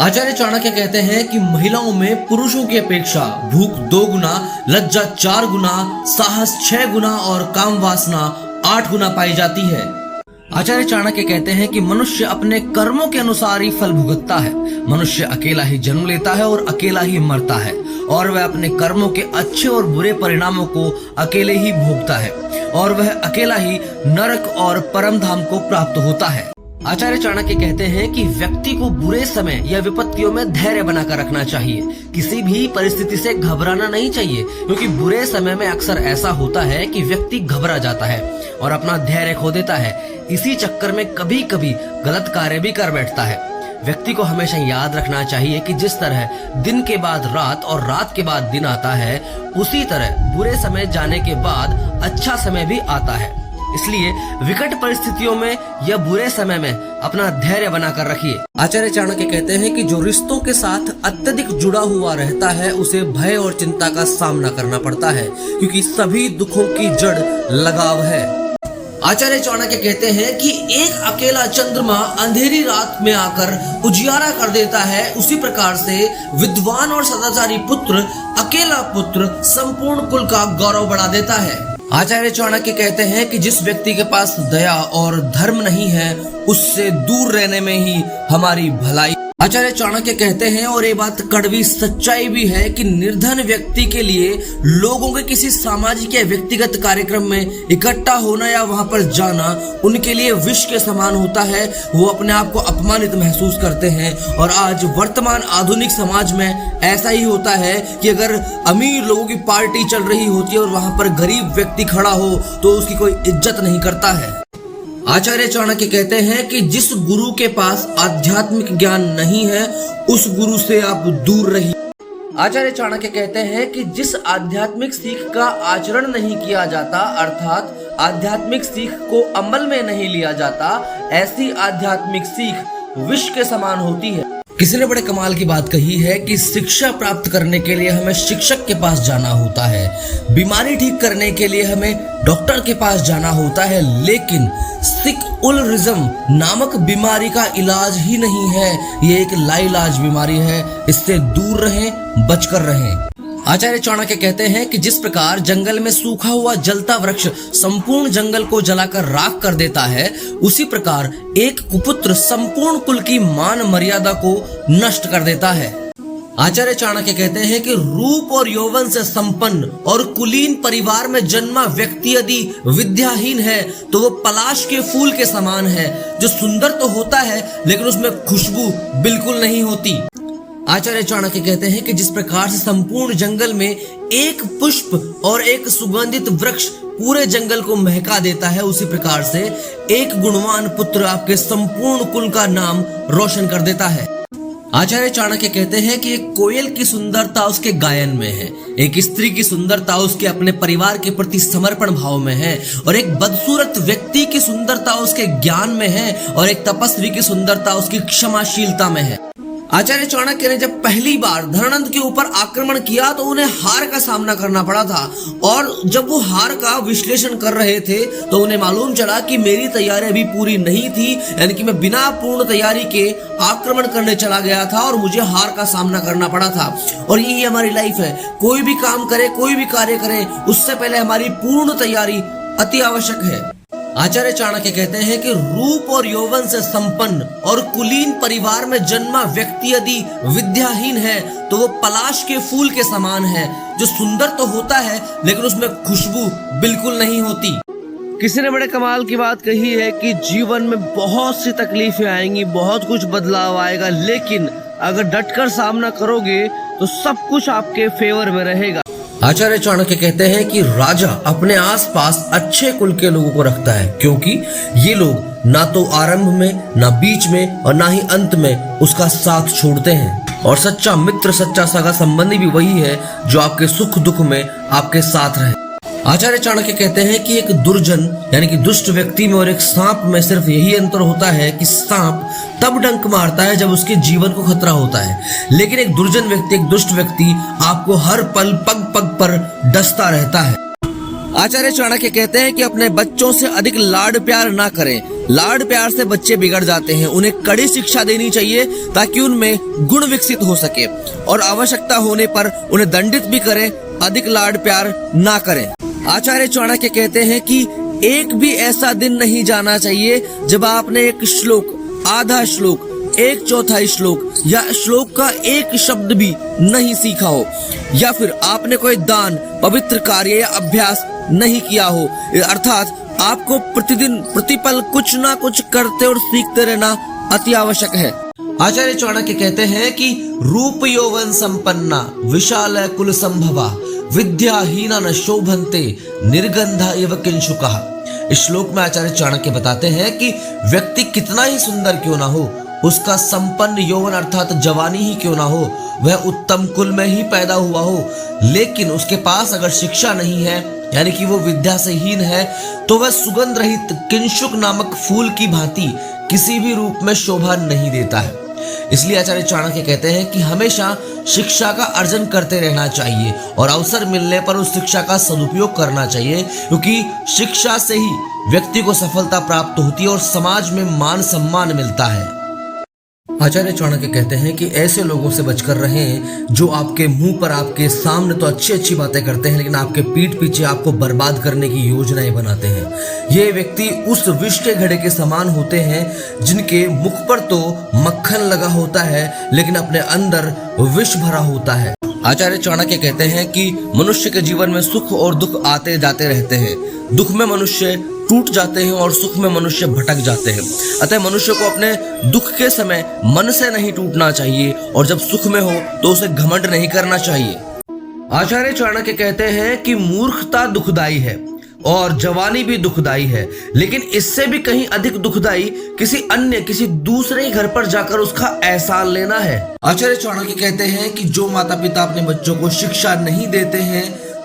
आचार्य चाणक्य कहते हैं कि महिलाओं में पुरुषों की अपेक्षा भूख 2 गुना, लज्जा 4 गुना, साहस 6 गुना और काम वासना 8 गुना पाई जाती है। आचार्य चाणक्य कहते हैं कि मनुष्य अपने कर्मों के अनुसार ही फल भुगतता है। मनुष्य अकेला ही जन्म लेता है और अकेला ही मरता है और वह अपने कर्मों के अच्छे और बुरे परिणामों को अकेले ही भोगता है और वह अकेला ही नरक और परम धाम को प्राप्त होता है। आचार्य चाणक्य कहते हैं कि व्यक्ति को बुरे समय या विपत्तियों में धैर्य बनाकर रखना चाहिए। किसी भी परिस्थिति से घबराना नहीं चाहिए, क्योंकि बुरे समय में अक्सर ऐसा होता है कि व्यक्ति घबरा जाता है और अपना धैर्य खो देता है। इसी चक्कर में कभी कभी गलत कार्य भी कर बैठता है। व्यक्ति को हमेशा याद रखना चाहिए कि जिस तरह दिन के बाद रात और रात के बाद दिन आता है, उसी तरह बुरे समय जाने के बाद अच्छा समय भी आता है। इसलिए विकट परिस्थितियों में या बुरे समय में अपना धैर्य बनाकर रखिए। आचार्य चाणक्य कहते हैं कि जो रिश्तों के साथ अत्यधिक जुड़ा हुआ रहता है उसे भय और चिंता का सामना करना पड़ता है, क्योंकि सभी दुखों की जड़ लगाव है। आचार्य चाणक्य कहते हैं कि एक अकेला चंद्रमा अंधेरी रात में आकर उजियारा कर देता है, उसी प्रकार से विद्वान और सदाचारी पुत्र, अकेला पुत्र संपूर्ण कुल का गौरव बढ़ा देता है। आचार्य चाणक्य कहते हैं कि जिस व्यक्ति के पास दया और धर्म नहीं है, उससे दूर रहने में ही हमारी भलाई। आचार्य चाणक्य कहते हैं, और ये बात कड़वी सच्चाई भी है, कि निर्धन व्यक्ति के लिए लोगों के किसी सामाजिक या व्यक्तिगत कार्यक्रम में इकट्ठा होना या वहां पर जाना उनके लिए विष के समान होता है। वो अपने आप को अपमानित महसूस करते हैं। और आज वर्तमान आधुनिक समाज में ऐसा ही होता है कि अगर अमीर लोगों की पार्टी चल रही होती है और वहां पर गरीब व्यक्ति खड़ा हो तो उसकी कोई इज्जत नहीं करता है। आचार्य चाणक्य कहते हैं कि जिस गुरु के पास आध्यात्मिक ज्ञान नहीं है, उस गुरु से आप दूर रहिए। आचार्य चाणक्य कहते हैं कि जिस आध्यात्मिक सीख का आचरण नहीं किया जाता, अर्थात आध्यात्मिक सीख को अमल में नहीं लिया जाता, ऐसी आध्यात्मिक सीख विष के समान होती है। किसी ने बड़े कमाल की बात कही है कि शिक्षा प्राप्त करने के लिए हमें शिक्षक के पास जाना होता है, बीमारी ठीक करने के लिए हमें डॉक्टर के पास जाना होता है, लेकिन सिकुलरिज्म नामक बीमारी का इलाज ही नहीं है। ये एक लाइलाज बीमारी है, इससे दूर रहें, बचकर रहें। आचार्य चाणक्य कहते हैं कि जिस प्रकार जंगल में सूखा हुआ जलता वृक्ष संपूर्ण जंगल को जलाकर राख कर देता है, उसी प्रकार एक कुपुत्र संपूर्ण कुल की मान मर्यादा को नष्ट कर देता है। आचार्य चाणक्य कहते हैं कि रूप और यौवन से संपन्न और कुलीन परिवार में जन्मा व्यक्ति यदि विद्याहीन है तो वो पलाश के फूल के समान है, जो सुंदर तो होता है लेकिन उसमें खुशबू बिल्कुल नहीं होती। आचार्य चाणक्य कहते हैं कि जिस प्रकार से संपूर्ण जंगल में एक पुष्प और एक सुगंधित वृक्ष पूरे जंगल को महका देता है, उसी प्रकार से एक गुणवान पुत्र आपके संपूर्ण कुल का नाम रोशन कर देता है। आचार्य चाणक्य कहते हैं कि एक कोयल की सुंदरता उसके गायन में है, एक स्त्री की सुंदरता उसके अपने परिवार के प्रति समर्पण भाव में है, और एक बदसूरत व्यक्ति की सुंदरता उसके ज्ञान में है, और एक तपस्वी की सुंदरता उसकी क्षमाशीलता में है। आचार्य चाणक्य ने जब पहली बार धनानंद के ऊपर आक्रमण किया तो उन्हें हार का सामना करना पड़ा था, और जब वो हार का विश्लेषण कर रहे थे तो उन्हें मालूम चला कि मेरी तैयारी अभी पूरी नहीं थी, यानी कि मैं बिना पूर्ण तैयारी के आक्रमण करने चला गया था और मुझे हार का सामना करना पड़ा था। और यही हमारी लाइफ है, कोई भी काम करे, कोई भी कार्य करे, उससे पहले हमारी पूर्ण तैयारी अति आवश्यक है। आचार्य चाणक्य कहते हैं कि रूप और यौवन से संपन्न और कुलीन परिवार में जन्मा व्यक्ति यदि विद्याहीन है तो वो पलाश के फूल के समान है, जो सुंदर तो होता है लेकिन उसमें खुशबू बिल्कुल नहीं होती। किसी ने बड़े कमाल की बात कही है कि जीवन में बहुत सी तकलीफें आएंगी, बहुत कुछ बदलाव आएगा, लेकिन अगर डटकर सामना करोगे तो सब कुछ आपके फेवर में रहेगा। आचार्य चाणक्य कहते हैं कि राजा अपने आसपास अच्छे कुल के लोगों को रखता है, क्योंकि ये लोग ना तो आरंभ में, ना बीच में और ना ही अंत में उसका साथ छोड़ते हैं। और सच्चा मित्र, सच्चा सगा संबंधी भी वही है जो आपके सुख दुख में आपके साथ रहे। आचार्य चाणक्य कहते हैं कि एक दुर्जन यानी कि दुष्ट व्यक्ति में और एक सांप में सिर्फ यही अंतर होता है कि सांप तब डंक मारता है जब उसके जीवन को खतरा होता है, लेकिन एक दुर्जन व्यक्ति, एक दुष्ट व्यक्ति आपको हर पल पग पग पर डसता रहता है। आचार्य चाणक्य कहते हैं कि अपने बच्चों से अधिक लाड प्यार ना करें। लाड प्यार से बच्चे बिगड़ जाते हैं। उन्हें कड़ी शिक्षा देनी चाहिए ताकि उनमें गुण विकसित हो सके और आवश्यकता होने पर उन्हें दंडित भी करें, अधिक लाड प्यार ना करें। आचार्य चाणक्य कहते हैं कि एक भी ऐसा दिन नहीं जाना चाहिए जब आपने एक श्लोक, आधा श्लोक, एक चौथाई श्लोक या श्लोक का एक शब्द भी नहीं सीखा हो, या फिर आपने कोई दान, पवित्र कार्य या अभ्यास नहीं किया हो। अर्थात आपको प्रतिदिन प्रतिपल कुछ ना कुछ करते और सीखते रहना अति आवश्यक है। आचार्य चाणक्य कहते हैं कि रूप यौवन संपन्ना विशाल कुल संभवा विद्याहीना न शोभन्ते निर्गंधा एव किंशुकः। इस श्लोक में आचार्य चाणक्य बताते हैं कि व्यक्ति कितना ही सुंदर क्यों ना हो, उसका संपन्न यौवन अर्थात जवानी ही क्यों ना हो, वह उत्तम कुल में ही पैदा हुआ हो, लेकिन उसके पास अगर शिक्षा नहीं है, यानी कि वो विद्या से हीन है, तो वह सुगंध रहित किंशुक नामक फूल की भांति किसी भी रूप में शोभा नहीं देता है। इसलिए आचार्य चाणक्य कहते हैं कि हमेशा शिक्षा का अर्जन करते रहना चाहिए और अवसर मिलने पर उस शिक्षा का सदुपयोग करना चाहिए, क्योंकि शिक्षा से ही व्यक्ति को सफलता प्राप्त होती है और समाज में मान सम्मान मिलता है। आचार्य चाणक्य कहते हैं कि ऐसे लोगों से बचकर रहें जो आपके मुंह पर, आपके सामने तो अच्छी अच्छी बातें करते हैं, लेकिन आपके पीठ पीछे आपको बर्बाद करने की योजनाएं बनाते हैं। ये व्यक्ति उस विष के घड़े के समान होते हैं जिनके मुख पर तो मक्खन लगा होता है लेकिन अपने अंदर विष भरा होता है। आचार्य चाणक्य कहते हैं कि मनुष्य के जीवन में सुख और दुख आते जाते रहते हैं। दुख में मनुष्य टूट जाते हैं और सुख में मनुष्य भटक जाते हैं। अतः मनुष्य को अपने दुख के समय मन से नहीं टूटना चाहिए और जब सुख में हो तो उसे घमंड नहीं करना चाहिए। आचार्य चाणक्य कहते हैं कि मूर्खता दुखदाई है और जवानी भी दुखदाई है, लेकिन इससे भी कहीं अधिक दुखदाई किसी दूसरे घर पर जाकर उसका एहसान लेना है। आचार्य चाणक्य कहते हैं कि जो माता पिता अपने बच्चों को शिक्षा नहीं देते हैं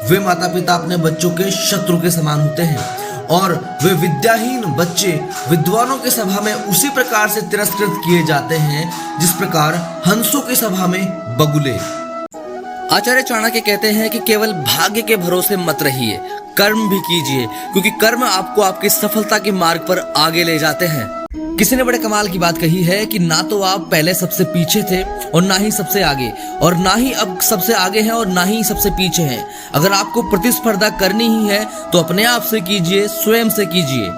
वे माता पिता अपने बच्चों के शत्रु के समान होते हैं और वे विद्याहीन बच्चे विद्वानों की सभा में उसी प्रकार से तिरस्कृत किए जाते हैं जिस प्रकार हंसों की सभा में बगुले। आचार्य चाणक्य कहते हैं कि केवल भाग्य के भरोसे मत रहिए, कर्म भी कीजिए, क्योंकि कर्म आपको आपकी सफलता के मार्ग पर आगे ले जाते हैं। किसी ने बड़े कमाल की बात कही है कि ना तो आप पहले सबसे पीछे थे और ना ही सबसे आगे, और ना ही अब सबसे आगे हैं और ना ही सबसे पीछे हैं। अगर आपको प्रतिस्पर्धा करनी ही है तो अपने आप से कीजिए, स्वयं से कीजिए।